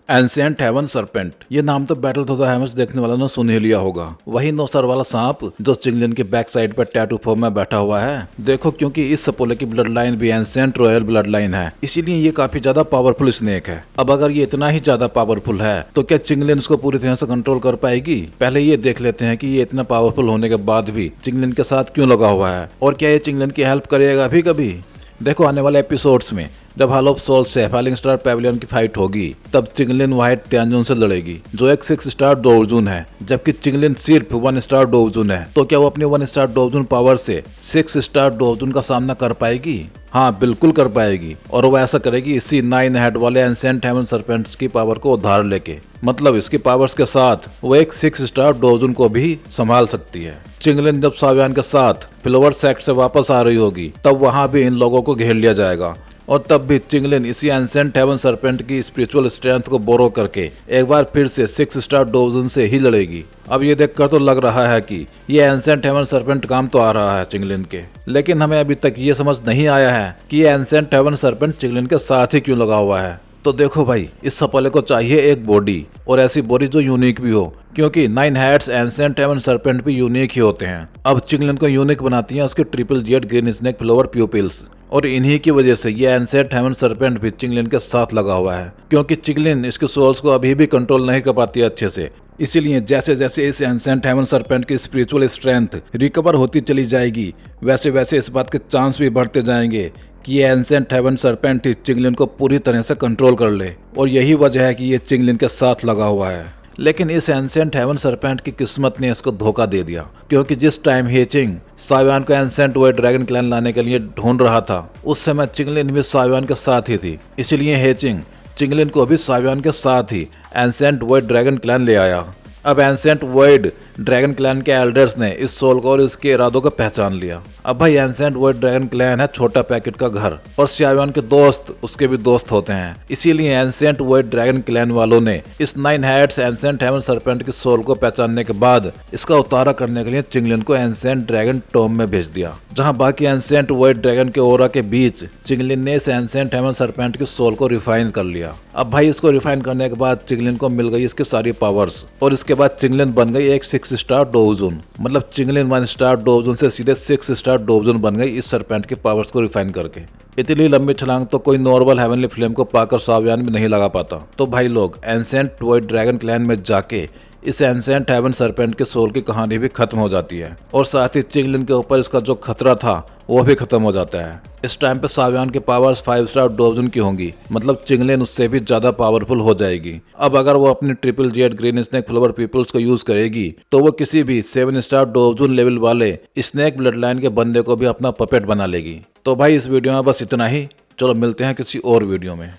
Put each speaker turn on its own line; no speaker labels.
Ancient haven serpent, ये नाम तो बैटल ऑफ द हेवंस देखने वालों ने सुन ही लिया होगा। वही 9 सर वाला सांप जो चिंगलिन की बैक साइड पर टैटू फॉर्म में बैठा हुआ है। देखो, क्योंकि इस सपोले की ब्लड लाइन भी एंशिएंट रॉयल ब्लड लाइन है, इसीलिए ये काफी ज्यादा पावरफुल स्नेक है। अब अगर ये इतना ही ज्यादा पावरफुल है तो क्या चिंगलिन इसको पूरी तरह से कंट्रोल कर पाएगी? पहले ये देख लेते हैं कि ये इतना पावरफुल होने के बाद भी चिंगलिन के साथ क्यों लगा हुआ है, और क्या ये चिंगलिन की हेल्प करेगा भी कभी। देखो, आने वाले एपिसोड्स में जब हॉल ऑफ सोल से फॉलिंग स्टार पैविलियन की फाइट होगी, तब चिंगलिन व्हाइट त्यानजून से लड़ेगी, जो एक 6 स्टार डोवजून है, जबकि चिंगलिन सिर्फ 1 स्टार डोवजून है। तो क्या वो अपनी 1 स्टार डोवजून पावर से 6 स्टार डोवजून का सामना कर पाएगी? हाँ, बिल्कुल कर पाएगी, और वो ऐसा करेगी इसी 9 हेड वाले एंशिएंट हेवन सरपेंट्स की पावर को उधार लेके। मतलब इसकी पावर्स के साथ वो एक 6 स्टार डोवजून को भी संभाल सकती है। चिंगलिन जब सावियान के साथ फ्लोवर सेक्ट से वापस आ रही होगी, तब वहां भी इन लोगों को घेर लिया जाएगा, और तब भी चिंगलिन इसी एंशिएंट हेवन सरपेंट की स्पिरिचुअल स्ट्रेंथ को बोरो करके एक बार फिर से 6 स्टार डोवजन से ही लड़ेगी। अब ये देखकर तो लग रहा है कि ये एंशिएंट हेवन सरपेंट काम तो आ रहा है चिंगलिन के, लेकिन हमें अभी तक ये समझ नहीं आया है कि ये एंशिएंट हेवन सरपेंट चिंगलिन के साथ ही क्यों लगा हुआ है। तो देखो भाई, इस सपोले को चाहिए एक बॉडी, और ऐसी बॉडी जो यूनिक भी हो, क्योंकि 9 हेड्स एंशिएंट हेवन सरपेंट भी यूनिक ही होते हैं। अब चिंगलिन को यूनिक बनाती हैं उसके triple Z green snake flower pupils, और इन्हीं की वजह से ये एंशिएंट हेवन सरपेंट भी चिंगलिन के साथ लगा हुआ है, क्योंकि चिंगलिन इसके सोल्स को अभी भी कंट्रोल नहीं कर पाती है अच्छे से। इसीलिए जैसे जैसे इस एंशिएंट हेवन सरपेंट की स्पिरिचुअल स्ट्रेंथ रिकवर होती चली जाएगी, वैसे वैसे इस बात के चांस भी बढ़ते जाएंगे कि ये एंशिएंट हेवन सरपेंट ही चिंगलिन को पूरी तरह से कंट्रोल कर ले, और यही वजह है कि ये चिंगलिन के साथ लगा हुआ है। लेकिन इस एंशिएंट हेवन सरपेंट की किस्मत ने इसको धोखा दे दिया, क्योंकि जिस टाइम हेचिंग सावियान को एंशिएंट वाइट ड्रैगन क्लैन लाने के लिए ढूंढ रहा था, उस समय चिंगलिन भी सावियान के साथ ही थी। इसलिए हेचिंग चिंगलिन को भी सावियान के साथ ही एंशिएंट वाइट ड्रैगन क्लैन ले आया। अब एंशिएंट वाइट ड्रैगन क्लैन के एल्डर्स ने इस सोल को और इसके इरादों को पहचान लिया। अब भाई, एंशिएंट वाइट ड्रैगन क्लैन है छोटा पैकेट का घर, और सावियान के दोस्त उसके भी दोस्त होते हैं। इसीलिए एंशिएंट वाइट ड्रैगन क्लैन वालों ने इस 9 हेड्स एंशिएंट हेवन सरपेंट की सोल को पहचानने के बाद इसका उतारा करने के लिए चिंगलिन को एंशिएंट ड्रैगन टॉम में भेज दिया, जहां बाकी एंशिएंट वाइट ड्रैगन के ओरा के बीच चिंगलिन ने इस एंशिएंट हेवन सरपेंट की सोल को रिफाइन कर लिया। अब भाई, इसको रिफाइन करने के बाद चिंगलिन को मिल गई इसकी सारी पावर्स, और इसके बाद चिंगलिन बन गई एक 6 स्टार डोवजून। मतलब चिंगलिन 1 स्टार डोवजून से सीधे 6 स्टार डोवजून बन गई इस सरपेंट के पावर्स को रिफाइन करके। इतनी लंबी छलांग तो कोई नॉर्मल हेवनली फ्लेम को पाकर सावियान भी नहीं लगा पाता। तो भाई लोग, एंशिएंट वाइट ड्रैगन क्लैन में जाके इस एंशिएंट हेवन सरपेंट के सोल की कहानी भी खत्म हो जाती है, और साथ ही चिंगलिन के ऊपर इसका जो खतरा था वो भी खत्म हो जाता है। इस टाइम पे सावियान की पावर्स 5 स्टार डोवजन की होंगी, मतलब चिंगलिन उससे भी ज्यादा पावरफुल हो जाएगी। अब अगर वो अपनी triple Z green snake flower peoples को यूज करेगी, तो वो किसी भी 7 स्टार डोवजन लेवल वाले स्नेक ब्लड लाइन के बंदे को भी अपना पपेट बना लेगी। तो भाई, इस वीडियो में बस इतना ही। चलो मिलते हैं किसी और वीडियो में।